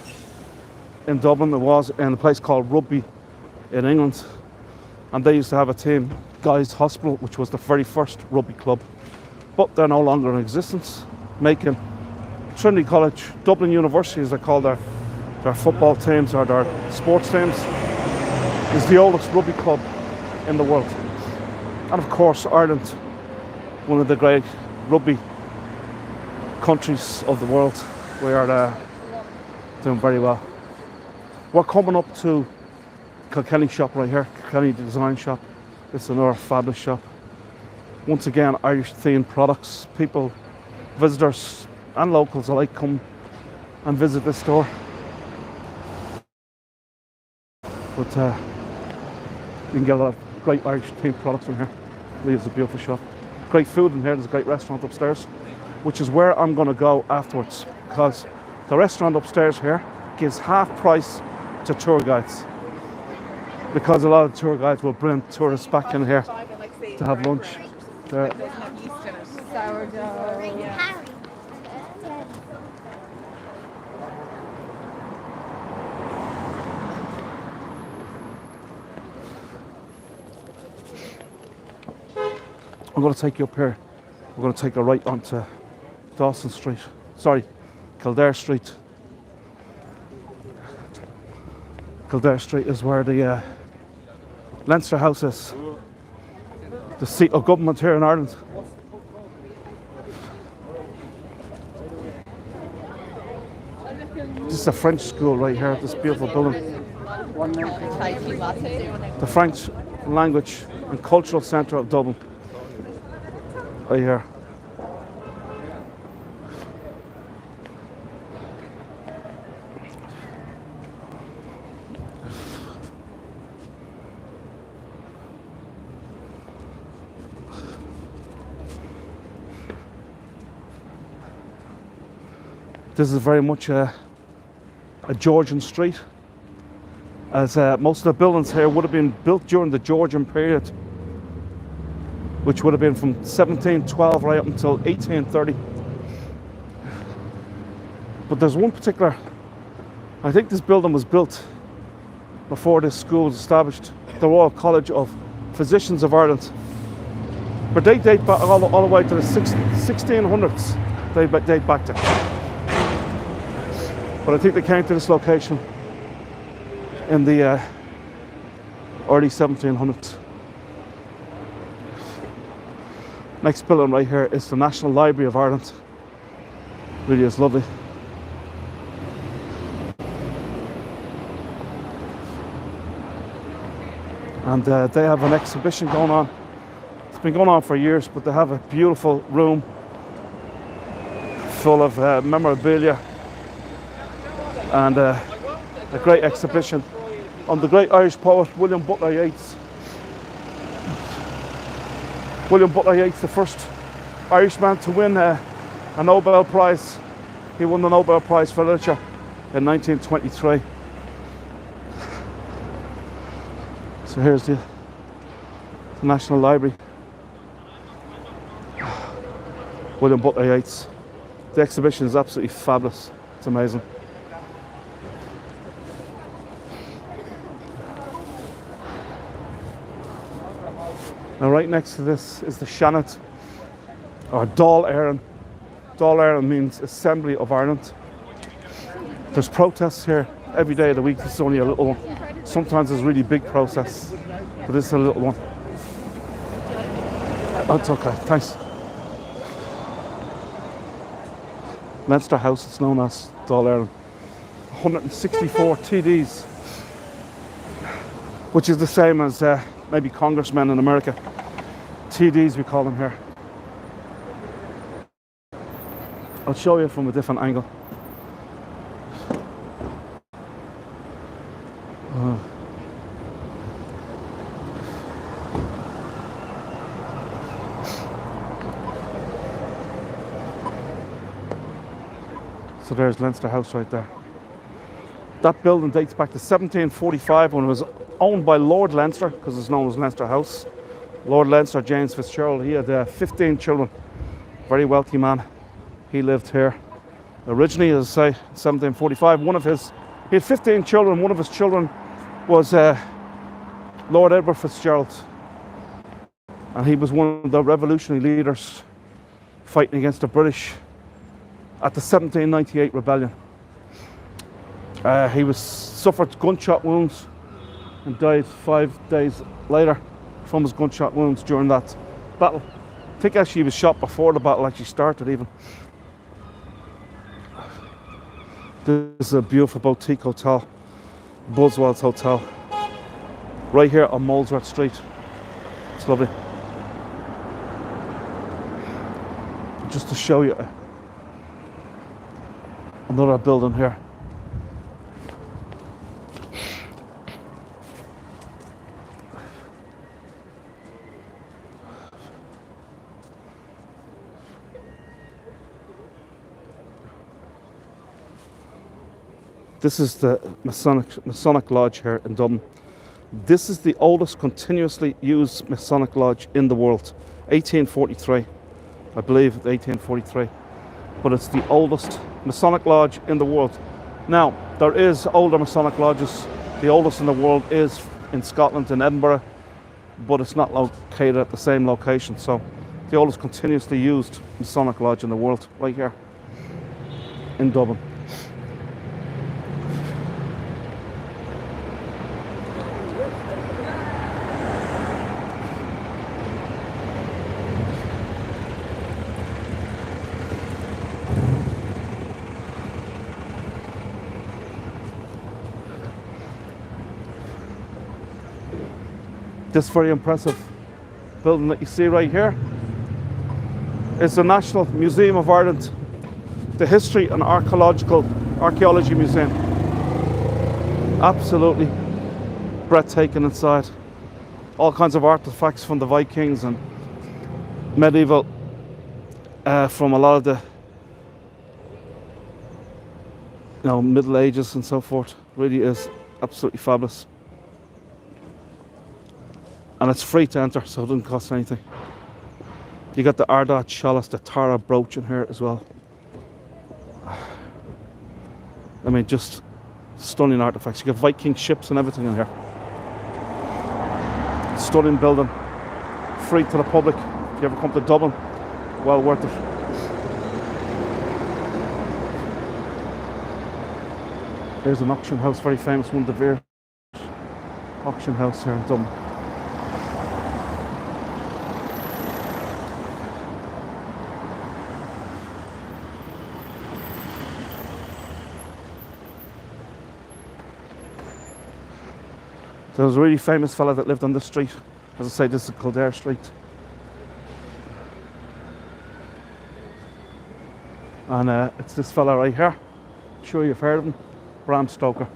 in Dublin, it was in a place called Rugby in England, and they used to have a team, Guy's Hospital, which was the very first rugby club. But they're no longer in existence, making Trinity College, Dublin University, as they call their football teams or their sports teams, is the oldest rugby club in the world. And of course, Ireland, one of the great rugby countries of the world. We are doing very well. We're coming up to Kilkenny shop right here, Kilkenny Design Shop. It's another fabulous shop. Once again, Irish themed products. People, visitors and locals alike come and visit this store. But you can get a lot of great Irish themed products in here. Really, it's a beautiful shop. Great food in here. There's a great restaurant upstairs, which is where I'm going to go afterwards, because the restaurant upstairs here gives half price to tour guides, because a lot of tour guides will bring tourists back in here to have lunch. There. I'm going to take you up here. We're going to take a right onto Dawson Street. Sorry, Kildare Street. Kildare Street is where the Leinster House is, the seat of government here in Ireland. This is a French school right here, this beautiful building. The French Language and Cultural Centre of Dublin. Right here. This is very much a Georgian street, as most of the buildings here would have been built during the Georgian period, which would have been from 1712 right up until 1830. But there's one particular, I think this building was built before this school was established, the Royal College of Physicians of Ireland. But they date back all the way to the 1600s, they date back to. But I think they came to this location in the early 1700s. Next building right here is the National Library of Ireland. Really is lovely. And they have an exhibition going on. It's been going on for years, but they have a beautiful room full of memorabilia and a great exhibition on the great Irish poet William Butler Yeats. William Butler Yeats, the first Irishman to win a Nobel Prize. He won the Nobel Prize for Literature in 1923. So here's the National Library. William Butler Yeats. The exhibition is absolutely fabulous. It's amazing. Now right next to this is the Shannon, or Dáil Éireann. Dáil Éireann means Assembly of Ireland. There's protests here every day of the week. This is only a little one. Sometimes there's really big protests, but this is a little one. That's okay, thanks. Leinster House, it's known as Dáil Éireann. 164 TDs, which is the same as maybe congressmen in America. TDs we call them here. I'll show you from a different angle. So there's Leinster House right there. That building dates back to 1745 when it was owned by Lord Leinster, because it's known as Leinster House. Lord Leinster, James Fitzgerald, he had 15 children. Very wealthy man. He lived here. Originally, as I say, 1745, he had 15 children. One of his children was Lord Edward Fitzgerald. And he was one of the revolutionary leaders fighting against the British at the 1798 rebellion. He suffered gunshot wounds and died 5 days later from his gunshot wounds during that battle. I think actually he was shot before the battle actually started even. This is a beautiful boutique hotel, Buzzwell's Hotel, right here on Molesworth Street. It's lovely. Just to show you another building here. This is the Masonic Lodge here in Dublin. This is the oldest continuously used Masonic Lodge in the world. 1843, I believe, 1843. But it's the oldest Masonic Lodge in the world. Now, there is older Masonic lodges. The oldest in the world is in Scotland, in Edinburgh, but it's not located at the same location. So, the oldest continuously used Masonic Lodge in the world, right here in Dublin. This very impressive building that you see right here is the National Museum of Ireland, the History and Archaeology Museum. Absolutely breathtaking inside. All kinds of artifacts from the Vikings and medieval, from a lot of the Middle Ages and so forth. Really is absolutely fabulous. And it's free to enter, so it doesn't cost anything. You got the Ardagh chalice, the Tara brooch in here as well. I mean, just stunning artifacts. You got Viking ships and everything in here. Stunning building. Free to the public. If you ever come to Dublin, well worth it. Here's an auction house, very famous one, the Veer auction house here in Dublin. There was a really famous fella that lived on this street. As I say, this is Kildare Street. And it's this fella right here. I'm sure you've heard of him. Bram Stoker.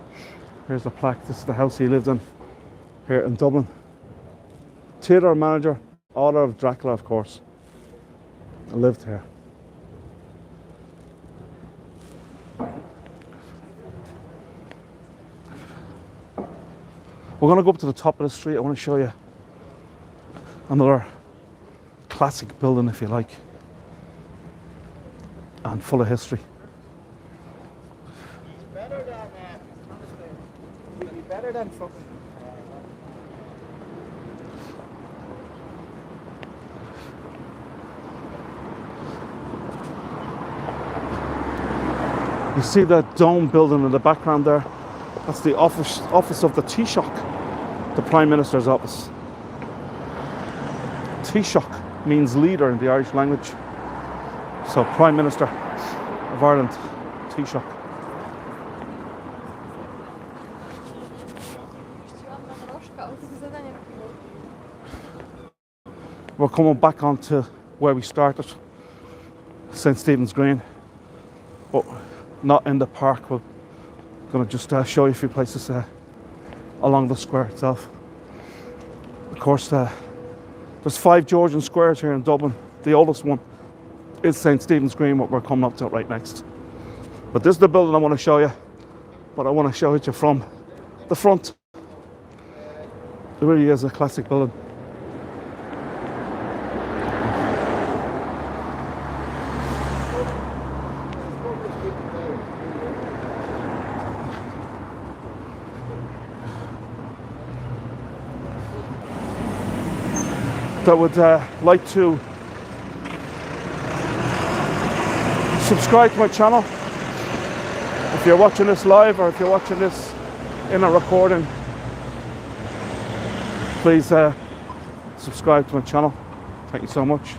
Here's the plaque. This is the house he lived in here in Dublin. Theatre manager, author of Dracula, of course. I lived here. We're going to go up to the top of the street. I want to show you another classic building, if you like, and full of history. Better than fucking. You see that dome building in the background there? That's the office of the Taoiseach, the Prime Minister's office. Taoiseach means leader in the Irish language. So Prime Minister of Ireland, Taoiseach. We're coming back onto where we started, St. Stephen's Green, but not in the park. We're going to just show you a few places along the square itself. Of course, there's 5 Georgian squares here in Dublin. The oldest one is St. Stephen's Green, what we're coming up to right next. But this is the building I want to show you, but I want to show it to you from the front. It really is a classic building. I would like to subscribe to my channel. If you're watching this live or if you're watching this in a recording, please subscribe to my channel. Thank you so much.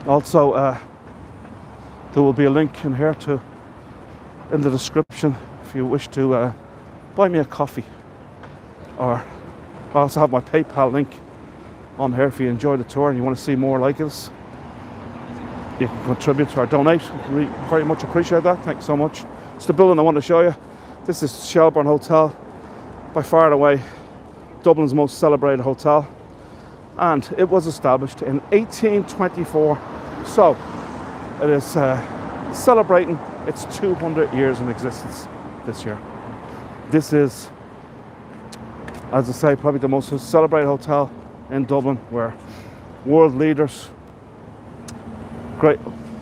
Also, there will be a link in here in the description if you wish to buy me a coffee, or I also have my PayPal link on here if you enjoy the tour and you want to see more like this. You can contribute or donate. We very much appreciate that. Thank you so much. It's the building I want to show you. This is Shelbourne Hotel, by far and away Dublin's most celebrated hotel, and it was established in 1824. So it is celebrating its 200 years in existence this year. This is, as I say, probably the most celebrated hotel in Dublin, where world leaders,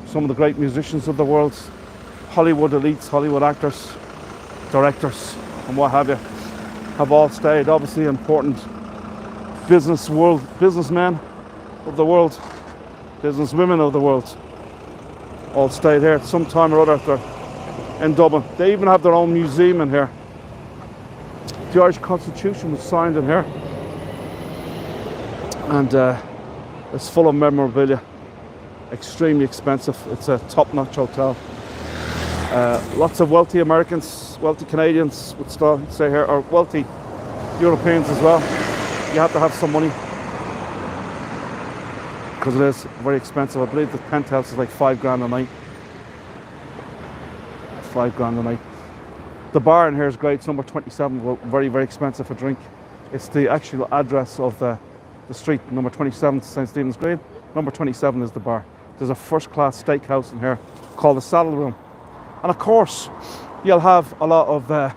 some of the great musicians of the world, Hollywood elites, Hollywood actors, directors, and what have you, have all stayed. Obviously, important businessmen of the world, businesswomen of the world, all stayed here at some time or other in Dublin. They even have their own museum in here. The Irish Constitution was signed in here, and it's full of memorabilia. Extremely expensive. It's a top-notch hotel. Lots of wealthy Americans, wealthy Canadians would stay here, or wealthy Europeans as well. You have to have some money because it is very expensive. I believe the penthouse is like £5,000 a night. £5,000 a night. The bar in here is great. It's number 27. Very, very expensive for drink. It's the actual address of the street, number 27, St. Stephen's Green. Number 27 is the bar. There's a first-class steakhouse in here called the Saddle Room. And of course, you'll have a lot of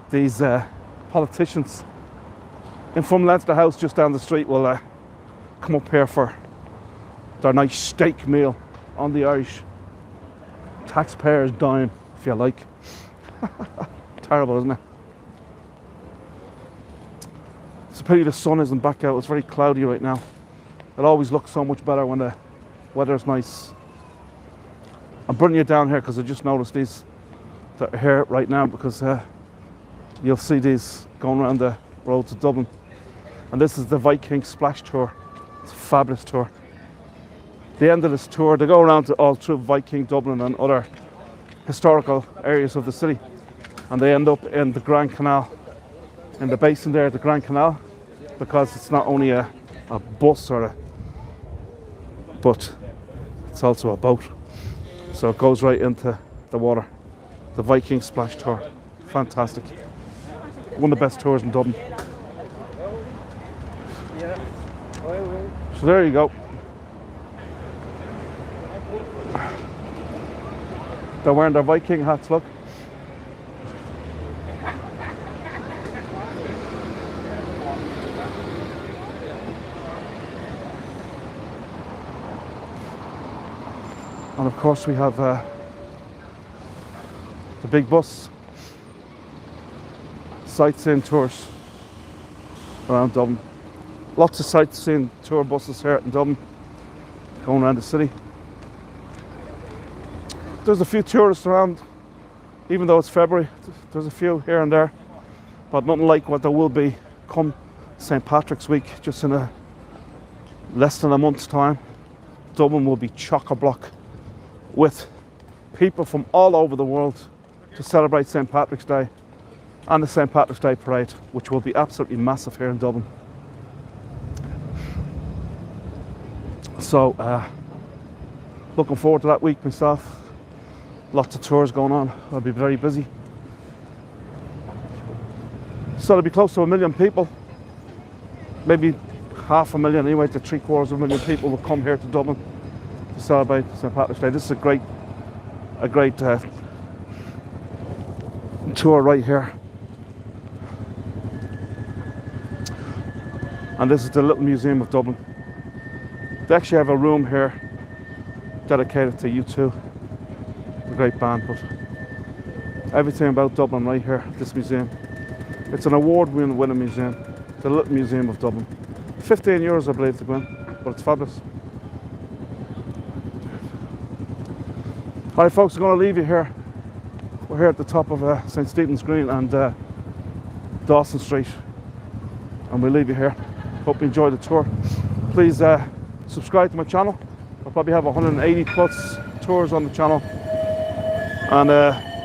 these politicians from Leinster House just down the street will come up here for their nice steak meal on the Irish taxpayers' dime, if you like. Terrible, isn't it? It's a pity the sun isn't back out. It's very cloudy right now. It always looks so much better when the weather's nice. I'm bringing you down here because I just noticed these that are here right now, because you'll see these going around the road to Dublin. And this is the Viking Splash Tour. It's a fabulous tour. The end of this tour, they go around all through Viking Dublin and other historical areas of the city, and they end up in the Grand Canal, in the basin there, the Grand Canal, because it's not only a bus but it's also a boat. So it goes right into the water. The Viking Splash Tour. Fantastic. One of the best tours in Dublin. So there you go. They're wearing their Viking hats, look. And of course we have the big bus, sightseeing tours around Dublin. Lots of sightseeing tour buses here in Dublin, going around the city. There's a few tourists around, even though it's February. There's a few here and there, but nothing like what there will be come St. Patrick's week, just in less than a month's time. Dublin will be chock-a-block with people from all over the world to celebrate St. Patrick's Day and the St. Patrick's Day Parade, which will be absolutely massive here in Dublin. So, looking forward to that week myself. Lots of tours going on. I'll be very busy. So there'll be close to 1 million people, maybe 500,000 anyway, to 750,000 people will come here to Dublin to celebrate St. Patrick's Day. This is a great tour right here. And this is the Little Museum of Dublin. They actually have a room here dedicated to U2, a great band, but everything about Dublin right here, this museum. It's an award-winning museum, the Little Museum of Dublin. €15 I believe to go in, but it's fabulous. All right, folks, I'm going to leave you here. We're here at the top of St. Stephen's Green and Dawson Street, and we'll leave you here. Hope you enjoyed the tour. Please subscribe to my channel. I'll probably have 180 plus tours on the channel. And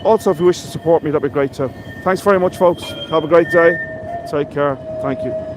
also, if you wish to support me, that'd be great too. Thanks very much, folks. Have a great day. Take care. Thank you.